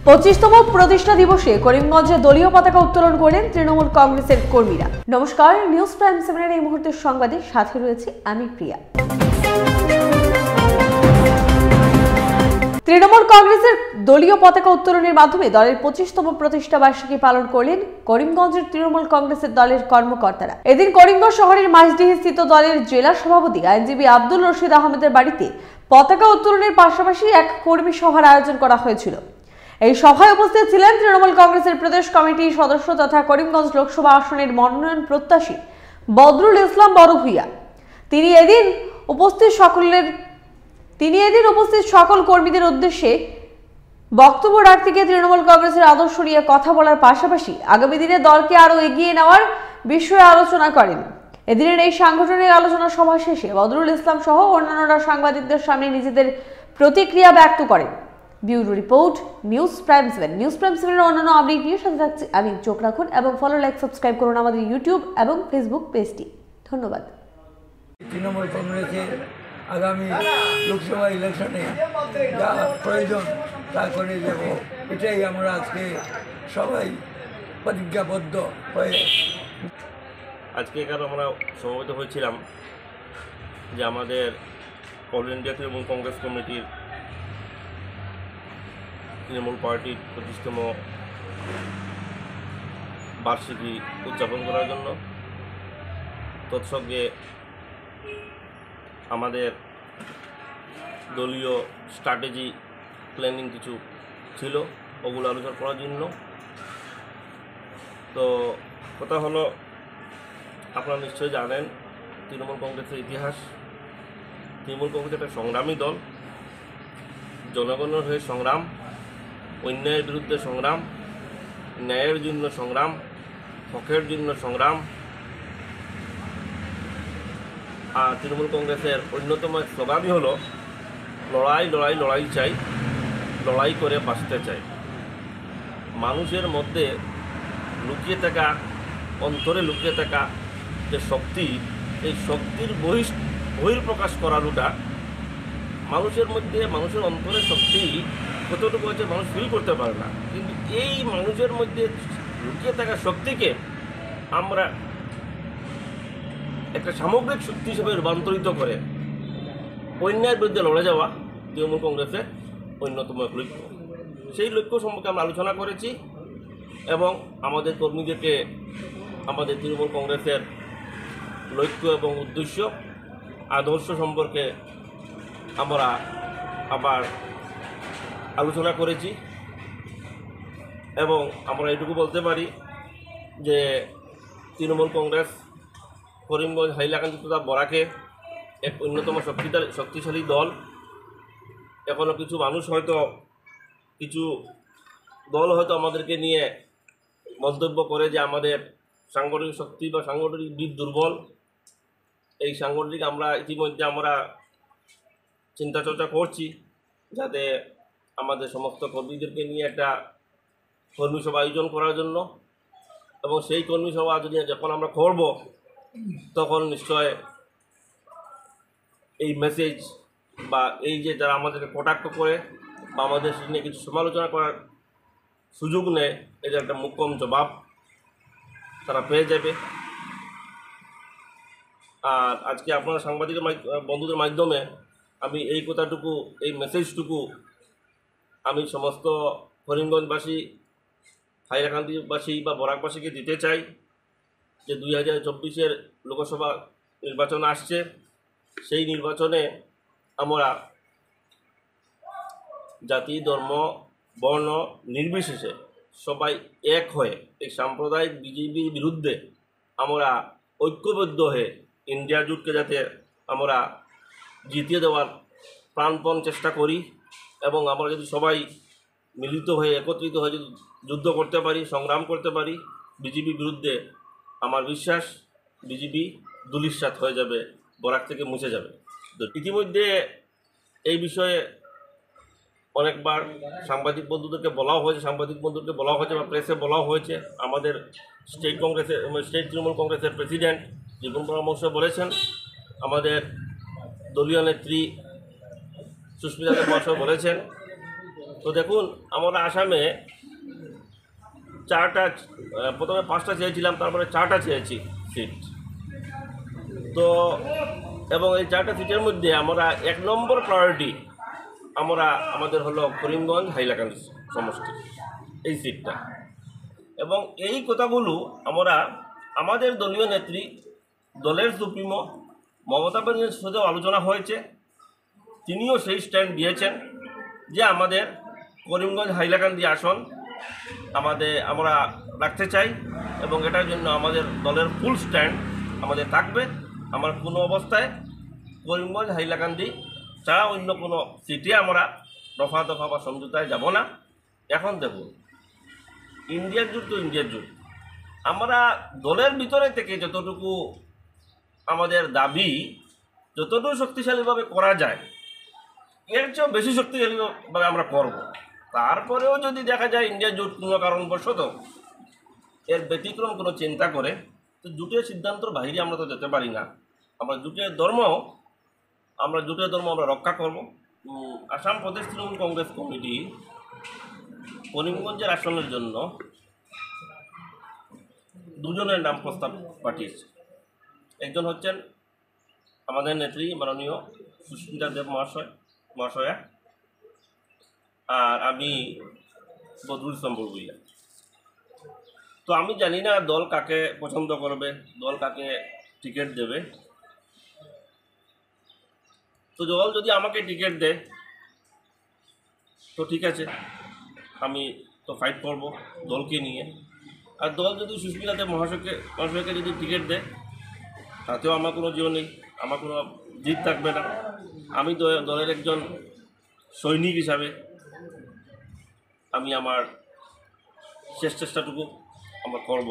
25তম প্রতিষ্ঠা দিবসে করিমগঞ্জে দলীয় পতাকা উত্তোলন করেন তৃণমূল কংগ্রেসের কর্মীরা। নমস্কার, নিউজ প্রাইম 7 এই মুহূর্তের সংবাদে সাথে রয়েছে আমি প্রিয়া। তৃণমূল কংগ্রেসের দলীয় পতাকা উত্তোলনের মাধ্যমে দলের 25তম প্রতিষ্ঠা বার্ষিকী পালন করলেন করিমগঞ্জের তৃণমূল কংগ্রেসের দলের কর্মকর্তারা। এদিন করিমগঞ্জ শহরের মাঝডিহি স্থিত দলের জেলা সভাপতি আইনজীবী আব্দুল রশিদ আহমেদের বাড়িতে পতাকা উত্তোলনের পাশাপাশি এক কর্মী সভার আয়োজন করা হয়েছিল। এই সভায় উপস্থিত ছিলেন তৃণমূল কংগ্রেসের প্রদেশ কমিটির সদস্য তথা করিমগঞ্জ লোকসভা আসনের মনোনয়ন প্রত্যাশী বদরুল ইসলাম বড়ভূঁইয়া। তিনি এদিন উপস্থিত সকল কর্মীদের উদ্দেশ্যে বক্তব্য রাখতে গিয়ে তৃণমূল কংগ্রেসের আদর্শ নিয়ে কথা বলার পাশাপাশি আগামী দিনে দলকে আরো এগিয়ে নেওয়ার বিষয়ে আলোচনা করেন। এদিনের এই সাংগঠনিক আলোচনা সভা শেষে বদরুল ইসলাম সহ অন্যান্যরা সাংবাদিকদের সামনে নিজেদের প্রতিক্রিয়া ব্যক্ত করেন। Bureau report, news prime 7। News prime 7 এর অন্যান্য আপডেট নিয়ে সাথে থাকছি আমি। চোখ রাখুন এবং ফলো, লাইক, সাবস্ক্রাইব করুন আমাদের ইউটিউব এবং ফেসবুক পেজটি। ধন্যবাদ। তৃণমূল কংগ্রেসের আগামী লোকসভা ইলেকশনে যা প্রয়োজন তা করে যাব, এটাই আমরা আজকে সবাই প্রতিজ্ঞাবদ্ধ হয়ে আজকে এখানে আমরা সমবেত হয়েছিলাম যে আমাদের অল ইন্ডিয়া তৃণমূল কংগ্রেস কমিটির তৃণমূল পার্টির 25তম বার্ষিকী উদযাপন করার জন্য। তৎসঙ্গে আমাদের দলীয় স্ট্র্যাটেজি প্ল্যানিং কিছু ছিল, ওগুলো আলোচনা করার জন্য। তো কথা হলো, আপনারা নিশ্চয়ই জানেন তৃণমূল কংগ্রেসের ইতিহাস। তৃণমূল কংগ্রেস একটা সংগ্রামী দল, জনগণের হয়ে সংগ্রাম, অন্যায়ের বিরুদ্ধে সংগ্রাম, ন্যায়ের জন্য সংগ্রাম, হকের জন্য সংগ্রাম। আর তৃণমূল কংগ্রেসের অন্যতম স্লোগানই হলো লড়াই লড়াই লড়াই চাই, লড়াই করে বাঁচতে চাই। মানুষের মধ্যে লুকিয়ে থাকা, অন্তরে লুকিয়ে থাকা যে শক্তি, এই শক্তির বহির্প্রকাশ করানোটা মানুষের মধ্যে, মানুষের অন্তরের শক্তি কতটুকু আছে মানুষ ফিল করতে পারে না, কিন্তু এই মানুষের মধ্যে লুকিয়ে থাকা শক্তিকে আমরা একটা সামগ্রিক শক্তি হিসেবে রূপান্তরিত করে অন্যায়ের বিরুদ্ধে লড়ে যাওয়া তৃণমূল কংগ্রেসের অন্যতম এক লক্ষ্য। সেই লক্ষ্য সম্পর্কে আমরা আলোচনা করেছি এবং আমাদের কর্মীদেরকে আমাদের তৃণমূল কংগ্রেসের লক্ষ্য এবং উদ্দেশ্য, আদর্শ সম্পর্কে আমরা আবার আলোচনা করেছি। এবং আমরা এটুকু বলতে পারি যে তৃণমূল কংগ্রেস করিমগঞ্জ, হাইলাকান্দি তথা বরাকে এক অন্যতম শক্তিশালী দল। এখনও কিছু মানুষ হয়তো, কিছু দল হয়তো আমাদেরকে নিয়ে মন্তব্য করে যে আমাদের সাংগঠনিক শক্তি বা সাংগঠনিক দিক দুর্বল। এই সাংগঠনিক আমরা ইতিমধ্যে আমরা চিন্তা চর্চা করছি যাতে আমাদের সমস্ত কর্মীদেরকে নিয়ে একটা কর্মী সভা আয়োজন করার জন্য। এবং সেই কর্মী সভা যদি যখন আমরা করব, তখন নিশ্চয় এই মেসেজ বা এই যে যারা আমাদেরকে কটাক্ষ করে বা আমাদের নিয়ে কিছু সমালোচনা করার সুযোগ নেয়, এদের একটা মোক্ষম জবাব তারা পেয়ে যাবে। আর আজকে আপনারা সাংবাদিক বন্ধুদের মাধ্যমে আমি এই কথাটুকু, এই মেসেজটুকু আমি সমস্ত করিমগঞ্জবাসী, হাইলাকান্দিবাসী বা বরাকবাসীকে দিতে চাই যে 2024-এর লোকসভা নির্বাচন আসছে। সেই নির্বাচনে আমরা জাতি, ধর্ম, বর্ণ নির্বিশেষে সবাই এক হয়ে এই সাম্প্রদায়িক বিজেপির বিরুদ্ধে আমরা ঐক্যবদ্ধ হয়ে ইন্ডিয়া জোটকে যাতে আমরা জিতিয়ে দেওয়ার প্রাণপণ চেষ্টা করি। এবং আমরা যদি সবাই মিলিত হয়ে, একত্রিত হয়ে যদি যুদ্ধ করতে পারি, সংগ্রাম করতে পারি বিজেপির বিরুদ্ধে, আমার বিশ্বাস বিজেপি ধূলিসাৎ হয়ে যাবে, বরাক থেকে মুছে যাবে। ইতিমধ্যে এই বিষয়ে অনেকবার সাংবাদিক বন্ধুদেরকে বলা হয়েছে বা প্রেসে বলা হয়েছে। আমাদের স্টেট তৃণমূল কংগ্রেসের প্রেসিডেন্ট জীবন পরামর্শ বলেছেন, আমাদের দলীয় নেত্রী সুস্মিতা দেব মহাশয় বলেছেন তো দেখুন আমরা আসামে প্রথমে 5টা চেয়েছিলাম, তারপরে 4টা চেয়েছি সিট। তো এবং এই 4টা সিটের মধ্যে আমরা 1 নম্বর প্রায়োরিটি আমাদের হলো করিমগঞ্জ হাইলাকান্দি সমষ্টি, এই সিটটা। এবং এই কথাগুলো আমাদের দলীয় নেত্রী, দলের সুপ্রিমো মমতা ব্যানার্জির সাথেও আলোচনা হয়েছে। তিনিও সেই স্ট্যান্ড দিয়েছেন যে আমাদের করিমগঞ্জ হাইলাকান্দি আসন আমরা রাখতে চাই, এবং এটার জন্য আমাদের দলের ফুল স্ট্যান্ড আমাদের থাকবে। আমরা কোনো অবস্থায় করিমগঞ্জ হাইলাকান্দি ছাড়া অন্য কোনো সিটে আমরা দফা বা সমঝোতায় যাব না। এখন দেখুন, ইন্ডিয়ার জোট তো ইন্ডিয়ার জোট, আমরা দলের ভিতরে থেকে যতটুকু আমাদের দাবি যতটুকু শক্তিশালীভাবে করা যায়, এর চেয়েও বেশি শক্তিশালীভাবে আমরা করব। তারপরেও যদি দেখা যায় ইন্ডিয়া জোট কোনো কারণবশত এর ব্যতিক্রম কোনো চিন্তা করে, তো জোটের সিদ্ধান্তর বাইরে আমরা তো যেতে পারি না। আমরা জোটের ধর্ম আমরা রক্ষা করব। আসাম প্রদেশ তৃণমূল কংগ্রেস কমিটি করিমগঞ্জের আসনের জন্য 2 জনের নাম প্রস্তাব পাঠিয়েছে। একজন হচ্ছেন আমাদের নেত্রী মাননীয় সুস্মিতা দেব মহাশয়া, আর আমি বদরুল ইসলাম বড়ভূইয়া। তো আমি জানি না দল কাকে পছন্দ করবে, দল কাকে টিকিট দেবে। তো দল যদি আমাকে টিকিট দেয় তো ঠিক আছে, আমি তো ফাইট করব দলকে নিয়ে। আর দল যদি সুস্মিতা দেব মহাশয়কে যদি টিকিট দেয়, তাতেও আমার কোনো জিও নেই, আমার কোনো জিত থাকবে না। আমি দলের একজন সৈনিক হিসাবে আমি আমার শেষ চেষ্টাটুকু আমরা করব।